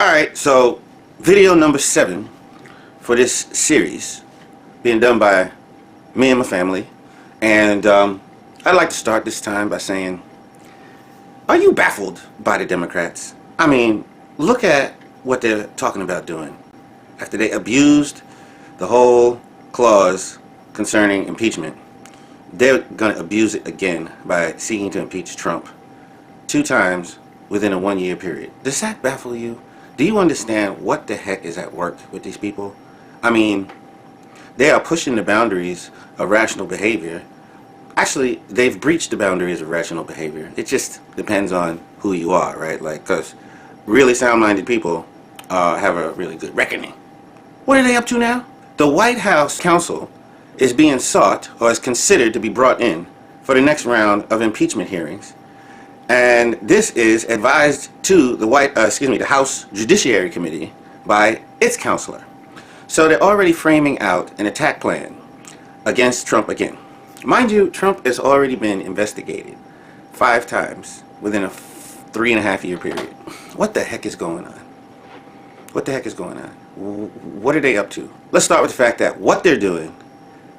Alright, so video number 7 for this series being done by me and my family. And I'd like to start this time by saying, are you baffled by the Democrats? I mean, look at what they're talking about doing. After they abused the whole clause concerning impeachment, they're going to abuse it again by seeking to impeach Trump 2 times within a 1-year period. Does that baffle you? Do you understand what the heck is at work with these people? I mean, they are pushing the boundaries of rational behavior. Actually, they've breached the boundaries of rational behavior. It just depends on who you are, right? Like, because really sound-minded people have a really good reckoning. What are they up to now? The White House counsel is being sought, or is considered to be brought in, for the next round of impeachment hearings. And this is advised to the House Judiciary Committee by its counselor. So they're already framing out an attack plan against Trump again. Mind you, Trump has already been investigated 5 times within a 3.5-year period. What the heck is going on? What the heck is going on? What are they up to? Let's start with the fact that what they're doing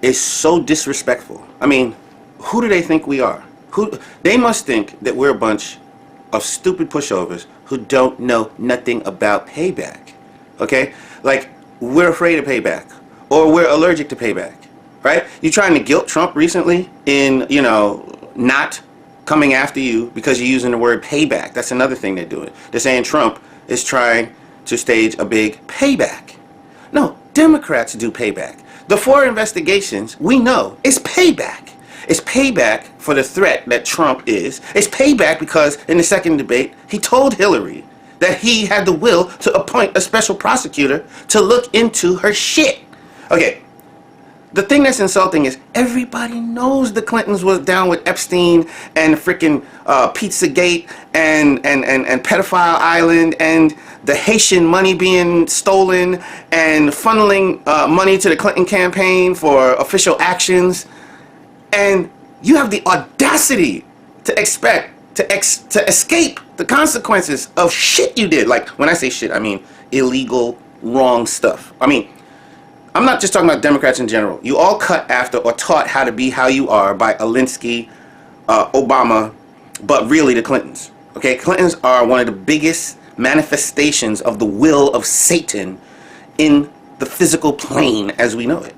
is so disrespectful. I mean, who do they think we are? They must think that we're a bunch of stupid pushovers who don't know nothing about payback. Okay? Like, we're afraid of payback, or we're allergic to payback, right? You're trying to guilt Trump recently in, not coming after you because you're using the word payback. That's another thing they're doing. They're saying Trump is trying to stage a big payback. No, Democrats do payback. The 4 investigations, we know, is payback. It's payback for the threat that Trump is. It's payback because in the second debate, he told Hillary that he had the will to appoint a special prosecutor to look into her shit. Okay, the thing that's insulting is everybody knows the Clintons was down with Epstein and freaking Pizzagate and Pedophile Island and the Haitian money being stolen and funneling money to the Clinton campaign for official actions. And you have the audacity to expect to escape the consequences of shit you did. Like, when I say shit, I mean illegal, wrong stuff. I mean, I'm not just talking about Democrats in general. You all cut after or taught how to be how you are by Alinsky, Obama, but really the Clintons. Okay, Clintons are one of the biggest manifestations of the will of Satan in the physical plane as we know it.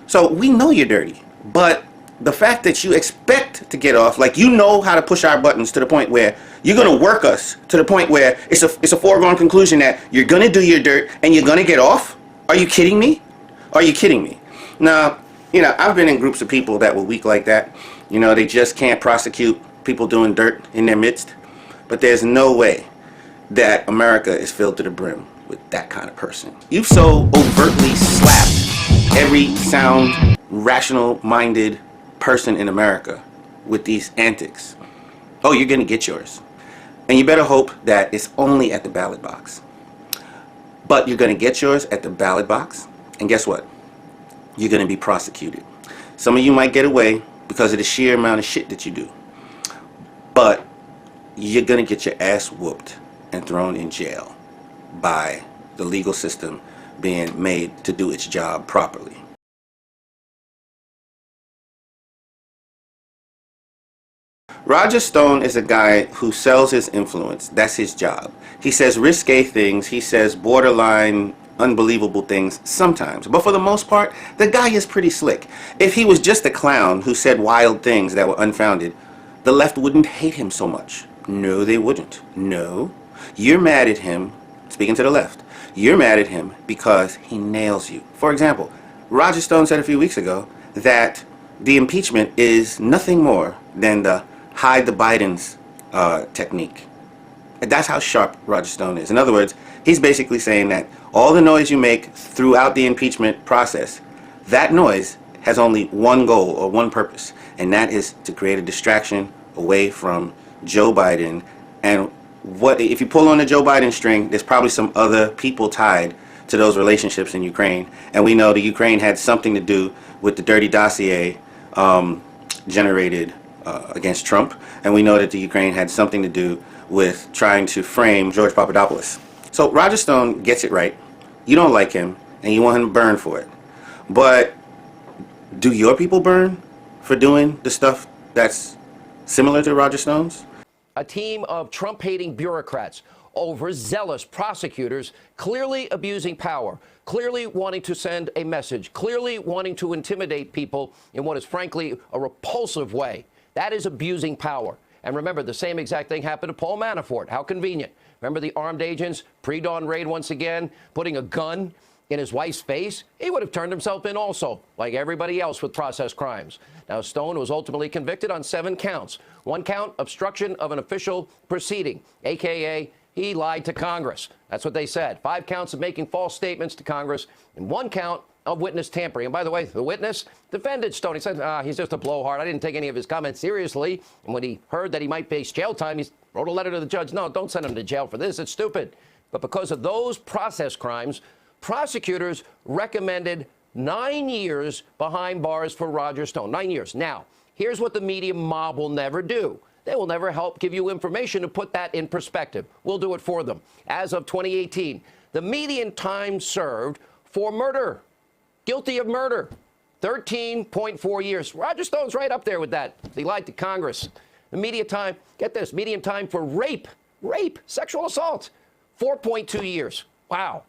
So we know you're dirty, but the fact that you expect to get off, like you know how to push our buttons to the point where you're going to work us to the point where it's a foregone conclusion that you're going to do your dirt and you're going to get off? Are you kidding me? Are you kidding me? Now, I've been in groups of people that were weak like that. They just can't prosecute people doing dirt in their midst. But there's no way that America is filled to the brim with that kind of person. You've so overtly slapped every sound, rational-minded person in America with these antics. Oh, you're going to get yours. And you better hope that it's only at the ballot box. But you're going to get yours at the ballot box. And guess what? You're going to be prosecuted. Some of you might get away because of the sheer amount of shit that you do. But you're going to get your ass whooped and thrown in jail by the legal system being made to do its job properly. Roger Stone is a guy who sells his influence. That's his job. He says risque things. He says borderline unbelievable things sometimes. But for the most part, the guy is pretty slick. If he was just a clown who said wild things that were unfounded, the left wouldn't hate him so much. No, they wouldn't. No. You're mad at him, speaking to the left, you're mad at him because he nails you. For example, Roger Stone said a few weeks ago that the impeachment is nothing more than the hide the Bidens technique. And that's how sharp Roger Stone is. In other words, he's basically saying that all the noise you make throughout the impeachment process, that noise has only one goal or one purpose, and that is to create a distraction away from Joe Biden. And what if you pull on the Joe Biden string, there's probably some other people tied to those relationships in Ukraine. And we know the Ukraine had something to do with the dirty dossier generated against Trump. And we know that the Ukraine had something to do with trying to frame George Papadopoulos. So Roger Stone gets it right. You don't like him, and you want him to burn for it. But do your people burn for doing the stuff that's similar to Roger Stone's? A team of Trump-hating bureaucrats, overzealous prosecutors, clearly abusing power, clearly wanting to send a message, clearly wanting to intimidate people in what is frankly a repulsive way. That is abusing power. And remember, the same exact thing happened to Paul Manafort. How convenient. Remember the armed agents, pre-dawn raid once again, putting a gun in his wife's face? He would have turned himself in also, like everybody else with processed crimes. Now, Stone was ultimately convicted on 7 counts. 1 count, obstruction of an official proceeding, a.k.a. he lied to Congress. That's what they said. 5 counts of making false statements to Congress, and 1 count of witness tampering. And by the way, the witness defended Stone. He said, he's just a blowhard. I didn't take any of his comments seriously. And when he heard that he might face jail time, he wrote a letter to the judge. No, don't send him to jail for this. It's stupid. But because of those process crimes, prosecutors recommended 9 years behind bars for Roger Stone. 9 years. Now, here's what the media mob will never do. They will never help give you information to put that in perspective. We'll do it for them. As of 2018, the median time served for murder, guilty of murder, 13.4 years. Roger Stone's right up there with that. He lied to Congress. The median time, get this, median time for rape, sexual assault, 4.2 years. Wow.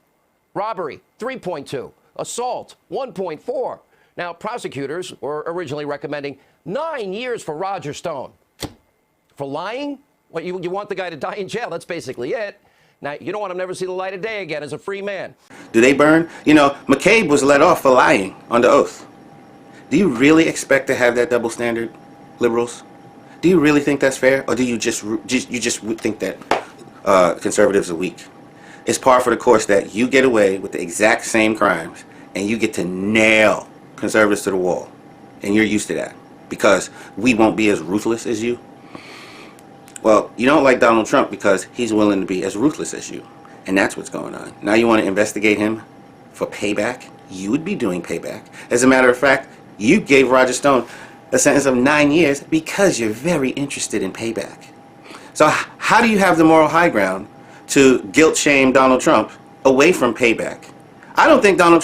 Robbery, 3.2. Assault, 1.4. Now, prosecutors were originally recommending 9 years for Roger Stone. For lying? Well, you want the guy to die in jail. That's basically it. Now, you don't want him to never see the light of day again as a free man. Do they burn? You know, McCabe was let off for lying under oath. Do you really expect to have that double standard, liberals? Do you really think that's fair? Or do you just think that conservatives are weak? It's par for the course that you get away with the exact same crimes and you get to nail conservatives to the wall. And you're used to that because we won't be as ruthless as you. Well, you don't like Donald Trump because he's willing to be as ruthless as you. And that's what's going on. Now you want to investigate him for payback? You would be doing payback. As a matter of fact, you gave Roger Stone a sentence of 9 years because you're very interested in payback. So how do you have the moral high ground to guilt shame Donald Trump away from payback? I think Donald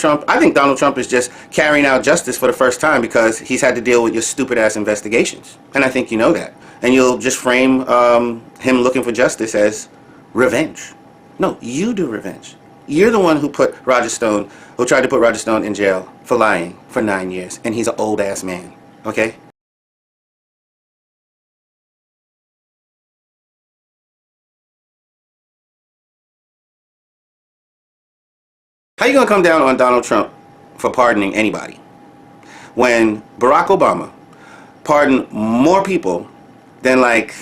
Trump is just carrying out justice for the first time because he's had to deal with your stupid ass investigations. And I think you know that. And you'll just frame him looking for justice as revenge. No, you do revenge. You're the one who tried to put Roger Stone in jail for lying for 9 years. And he's an old ass man. Okay? How you gonna come down on Donald Trump for pardoning anybody when Barack Obama pardoned more people than like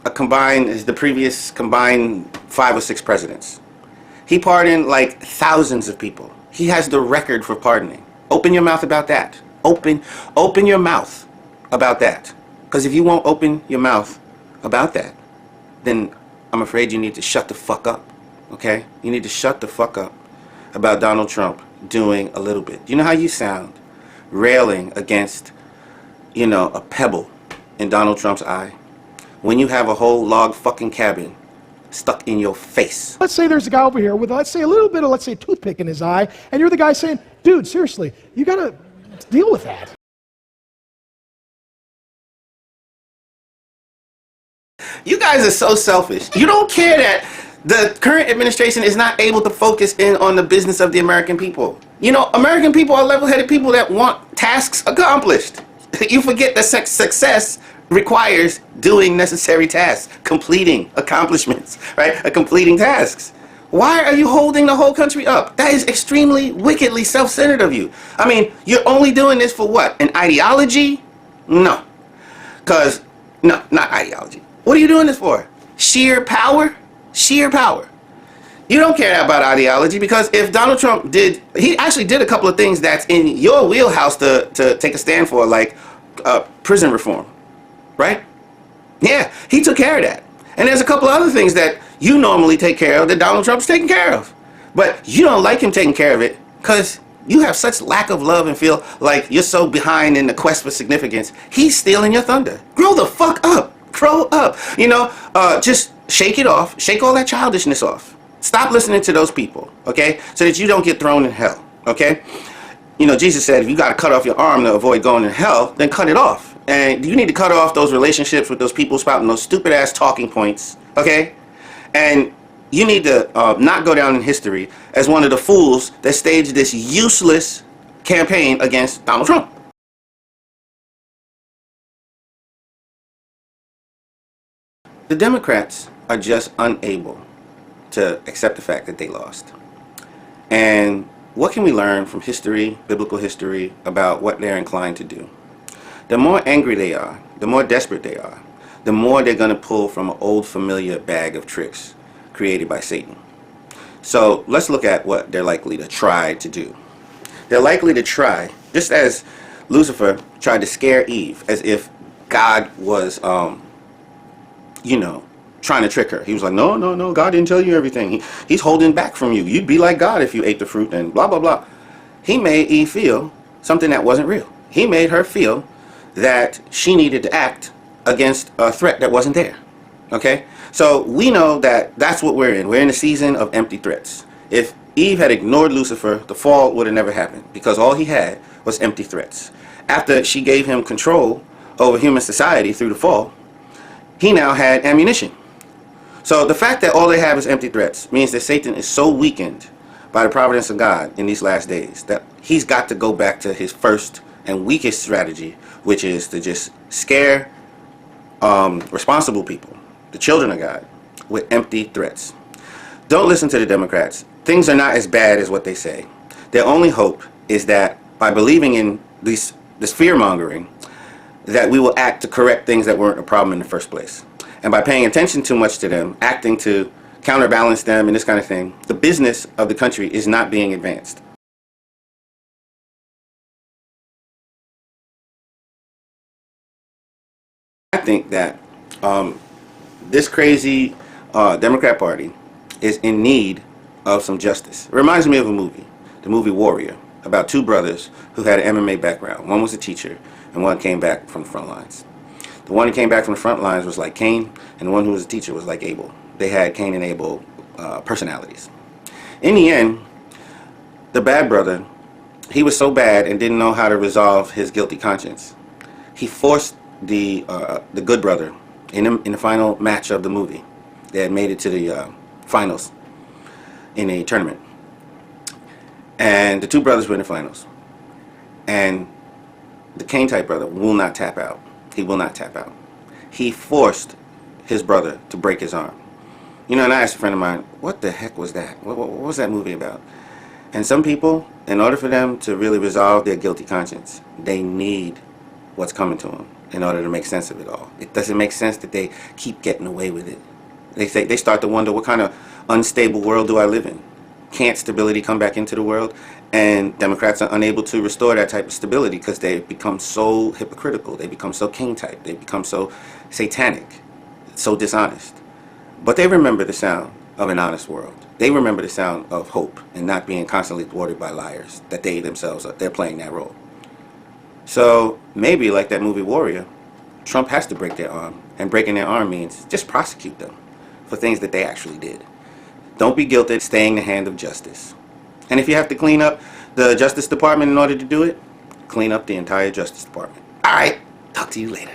the previous combined 5 or 6 presidents? He pardoned like thousands of people. He has the record for pardoning. Open your mouth about that. Open your mouth about that. Because if you won't open your mouth about that, then I'm afraid you need to shut the fuck up. Okay? You need to shut the fuck up about Donald Trump doing a little bit. You know how you sound railing against, a pebble in Donald Trump's eye when you have a whole log fucking cabin stuck in your face. Let's say there's a guy over here with, let's say, a little bit of, let's say, toothpick in his eye, and you're the guy saying, dude, seriously, you gotta deal with that. You guys are so selfish. You don't care that the current administration is not able to focus in on the business of the American people. American people are level-headed people that want tasks accomplished. You forget that success requires doing necessary tasks, completing accomplishments, right? Completing tasks. Why are you holding the whole country up? That is extremely wickedly self-centered of you. I mean, you're only doing this for what? An ideology? No. No, not ideology. What are you doing this for? Sheer power? Sheer power. You don't care about ideology because if Donald Trump he actually did a couple of things that's in your wheelhouse to take a stand for, like prison reform, right? Yeah, he took care of that. And there's a couple of other things that you normally take care of that Donald Trump's taking care of. But you don't like him taking care of it because you have such lack of love and feel like you're so behind in the quest for significance. He's stealing your thunder. Grow the fuck up. Grow up. Just shake it off. Shake all that childishness off. Stop listening to those people, okay? So that you don't get thrown in hell, okay? You know, Jesus said, if you got to cut off your arm to avoid going to hell, then cut it off. And you need to cut off those relationships with those people spouting those stupid-ass talking points, okay? And you need to not go down in history as one of the fools that staged this useless campaign against Donald Trump. The Democrats are just unable to accept the fact that they lost. And what can we learn from history, biblical history, about what they're inclined to do? The more angry they are, the more desperate they are, the more they're going to pull from an old familiar bag of tricks created by Satan. So let's look at what they're likely to try to do. They're likely to try, just as Lucifer tried to scare Eve, as if God was, you know, trying to trick her. He was like, no, no, no, God didn't tell you everything. He's holding back from you. You'd be like God if you ate the fruit and blah, blah, blah. He made Eve feel something that wasn't real. He made her feel that she needed to act against a threat that wasn't there. Okay? So we know that that's what we're in. We're in a season of empty threats. If Eve had ignored Lucifer, the fall would have never happened, because all he had was empty threats. After she gave him control over human society through the fall, he now had ammunition. So the fact that all they have is empty threats means that Satan is so weakened by the providence of God in these last days that he's got to go back to his first and weakest strategy, which is to just scare responsible people, the children of God, with empty threats. Don't listen to the Democrats. Things are not as bad as what they say. Their only hope is that by believing in this fear-mongering, that we will act to correct things that weren't a problem in the first place. And by paying attention too much to them, acting to counterbalance them and this kind of thing, the business of the country is not being advanced. I think that this crazy Democrat Party is in need of some justice. It reminds me of a movie, the movie Warrior, about two brothers who had an MMA background. One was a teacher and one came back from the front lines. The one who came back from the front lines was like Cain, and the one who was a teacher was like Abel. They had Cain and Abel personalities. In the end, the bad brother, he was so bad and didn't know how to resolve his guilty conscience. He forced the good brother in the final match of the movie. They had made it to the finals in a tournament. And the two brothers were in the finals. And the Cain type brother will not tap out. He will not tap out. He forced his brother to break his arm. You know, and I asked a friend of mine, what the heck was that? What was that movie about? And some people, in order for them to really resolve their guilty conscience, they need what's coming to them in order to make sense of it all. It doesn't make sense that they keep getting away with it. They start to wonder, what kind of unstable world do I live in? Can't stability come back into the world? And Democrats are unable to restore that type of stability because they've become so hypocritical. They become so Cain-type. They become so satanic, so dishonest. But they remember the sound of an honest world. They remember the sound of hope and not being constantly thwarted by liars, that they themselves they're playing that role. So maybe, like that movie Warrior, Trump has to break their arm. And breaking their arm means just prosecute them for things that they actually did. Don't be guilted, stay in the hand of justice. And if you have to clean up the Justice Department in order to do it, clean up the entire Justice Department. All right, talk to you later.